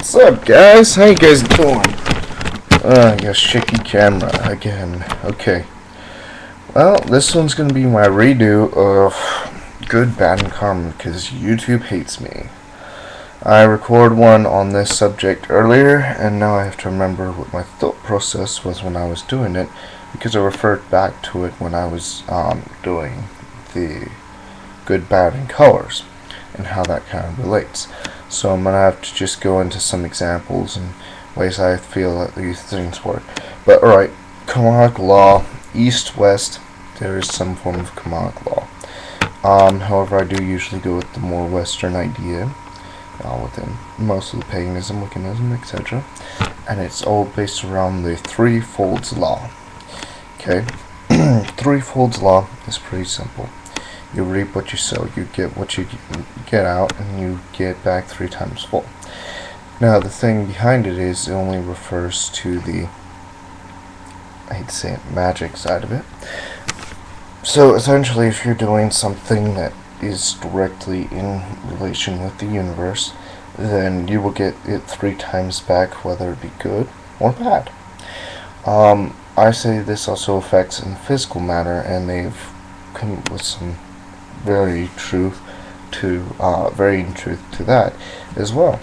What's up, guys? How you guys doing? I guess shaky camera again. Okay. Well, this one's gonna be my redo of Good, Bad, and Karma because YouTube hates me. I recorded one on this subject earlier, and now I have to remember what my thought process was when I was doing it, because I referred back to it when I was doing the Good, Bad, and Colors, and how that kind of relates. So I'm going to have to just go into some examples and ways I feel that these things work. But alright, Kamonic law, east-west, there is some form of Kamonic law. However, I do usually go with the more Western idea, within most of the paganism, Wiccanism, etc. And it's all based around the three-folds law. Okay? Three-folds law is pretty simple. You reap what you sow, you get what you get out, and you get back 3 times full. Now, the thing behind it is it only refers to the, I hate to say it, magic side of it. So, essentially, if you're doing something that is directly in relation with the universe, then you will get it 3 times back, whether it be good or bad. I say this also affects in physical manner, and they've come up with some varying truth to that as well.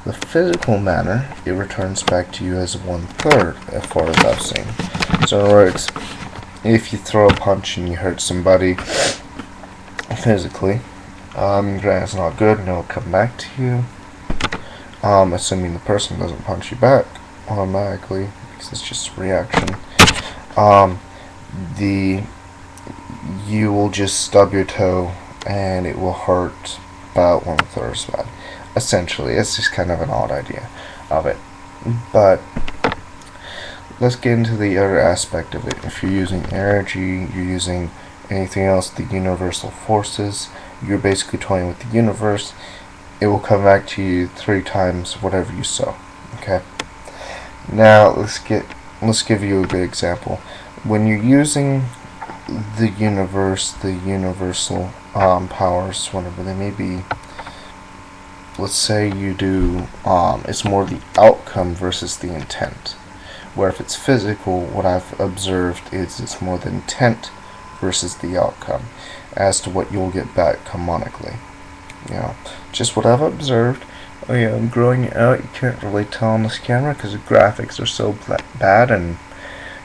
The physical manner, it returns back to you as 1/3, as far as I've seen. So in other words, if you throw a punch and you hurt somebody physically, granted it's not good and it'll come back to you, assuming the person doesn't punch you back automatically, because it's just a reaction. You will just stub your toe and it will hurt about 1/3 as bad. Essentially, it's just kind of an odd idea of it. But let's get into the other aspect of it. If you're using energy, you're using anything else, the universal forces, you're basically toying with the universe, it will come back to you 3 times whatever you sow. Okay? Now let's give you a good example. When you're using the universe, the universal powers, whatever they may be, let's say you do, it's more the outcome versus the intent. Where if it's physical, what I've observed is it's more the intent versus the outcome as to what you'll get back canonically. You know, just what I've observed. Oh yeah, I'm growing it out. You can't really tell on this camera because the graphics are so bad, and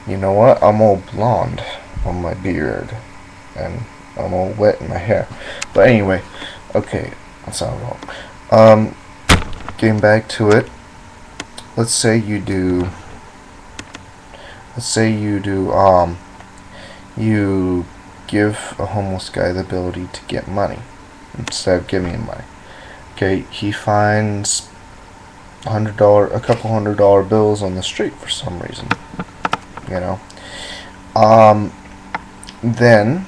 you know what? I'm all blonde on my beard, and I'm all wet in my hair. But anyway, okay, that's not wrong. Getting back to it, let's say you give a homeless guy the ability to get money instead of giving him money. Okay, he finds a couple $100 bills on the street for some reason. You know, then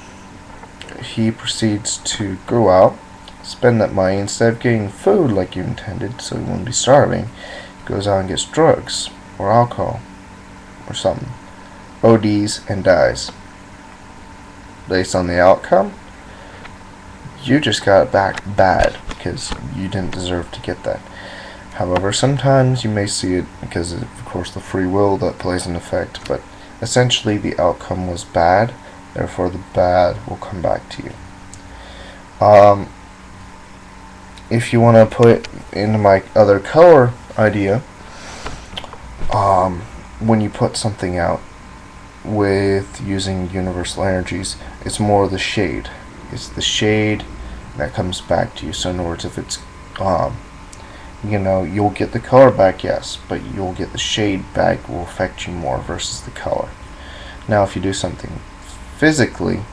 he proceeds to go out, spend that money. Instead of getting food like you intended, so he won't be starving, he goes out and gets drugs or alcohol or something, ODs, and dies. Based on the outcome, you just got it back bad because you didn't deserve to get that. However, sometimes you may see it because of course the free will that plays an effect, but essentially the outcome was bad, therefore the bad will come back to you. If you want to put it into my other color idea, when you put something out with using universal energies, it's more the shade. It's the shade that comes back to you. So in other words, if it's you know, you'll get the color back, yes, but you'll get the shade back, will affect you more versus the color. Now if you do something physically,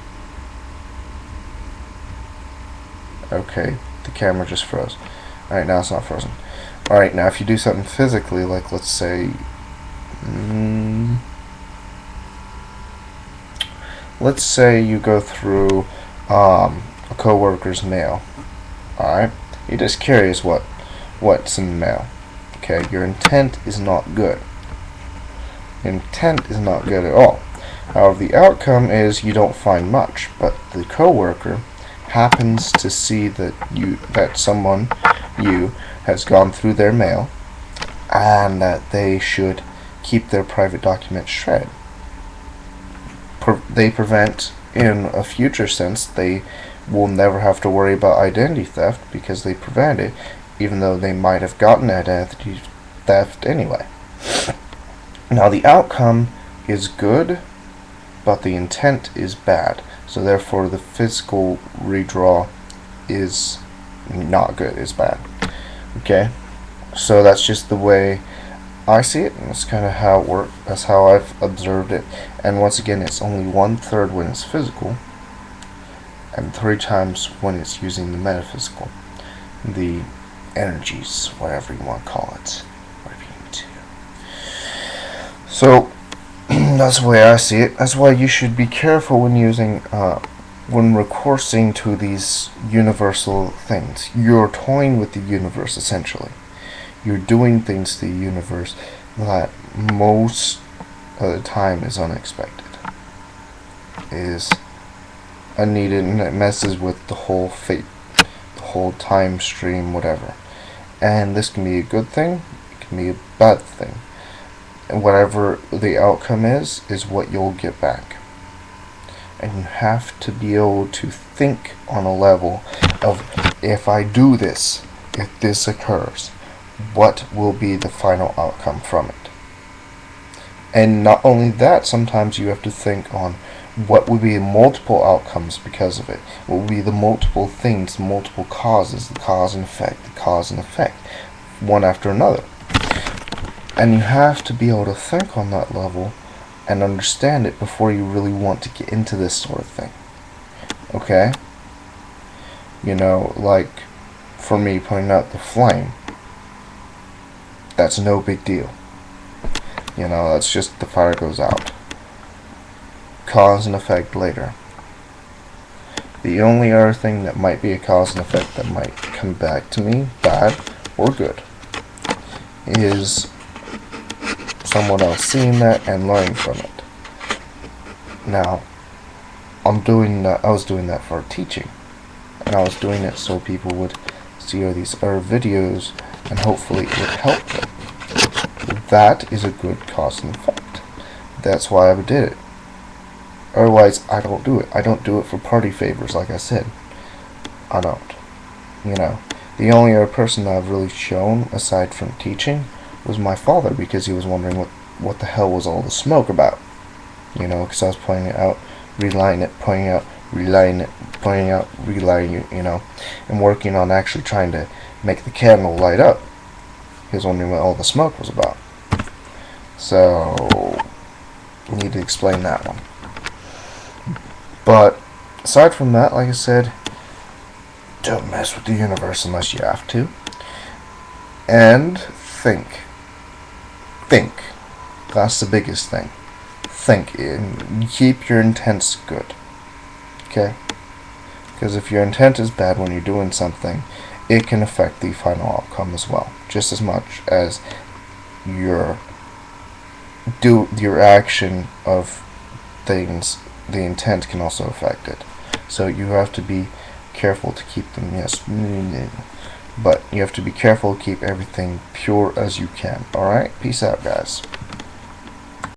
okay, the camera just froze. Alright, now it's not frozen. Alright, now if you do something physically, like let's say you go through a co-worker's mail. Alright, you're just curious what's in the mail. Okay, your intent is not good. Intent is not good at all. However, the outcome is you don't find much, but the co-worker happens to see that someone has gone through their mail and that they should keep their private documents shredded. They prevent, in a future sense, they will never have to worry about identity theft because they prevent it, even though they might have gotten identity theft anyway. Now, the outcome is good, but the intent is bad. So therefore, the physical redraw is not good, it's bad. Okay? So that's just the way I see it, and that's kind of how it works. That's how I've observed it. And once again, it's only 1/3 when it's physical, and 3 times when it's using the metaphysical. The energies, whatever you want to call it. So, that's the way I see it. That's why you should be careful when using, when recoursing to these universal things. You're toying with the universe, essentially. You're doing things to the universe that most of the time is unexpected, is unneeded, and it messes with the whole fate, the whole time stream, whatever. And this can be a good thing, it can be a bad thing. And whatever the outcome is what you'll get back. And you have to be able to think on a level of, if I do this, if this occurs, what will be the final outcome from it? And not only that, sometimes you have to think on what would be the multiple outcomes because of it. What would be the multiple things, the multiple causes, the cause and effect, one after another. And you have to be able to think on that level and understand it before you really want to get into this sort of thing. Okay? You know, like, for me, putting out the flame, that's no big deal. You know, that's just the fire goes out. Cause and effect later. The only other thing that might be a cause and effect that might come back to me, bad or good, is someone else seeing that and learning from it. Now, I was doing that for teaching, and I was doing it so people would see all these other videos and hopefully it would help them. That is a good cause and effect. That's why I did it. Otherwise, I don't do it. I don't do it for party favors, like I said. I don't. You know, the only other person that I've really shown, aside from teaching, was my father, because he was wondering what the hell was all the smoke about. You know, because I was pointing it out, relighting it, pointing out, relighting it, pointing out, relighting it, you know, and working on actually trying to make the candle light up. He was wondering what all the smoke was about. So, I need to explain that one. But, aside from that, like I said, don't mess with the universe unless you have to. And think. Think. That's the biggest thing. Think. And keep your intents good. Okay? Because if your intent is bad when you're doing something, it can affect the final outcome as well. Just as much as your action of things, the intent can also affect it. So you have to be careful to keep them, but you have to be careful to keep everything pure as you can. Alright? Peace out, guys.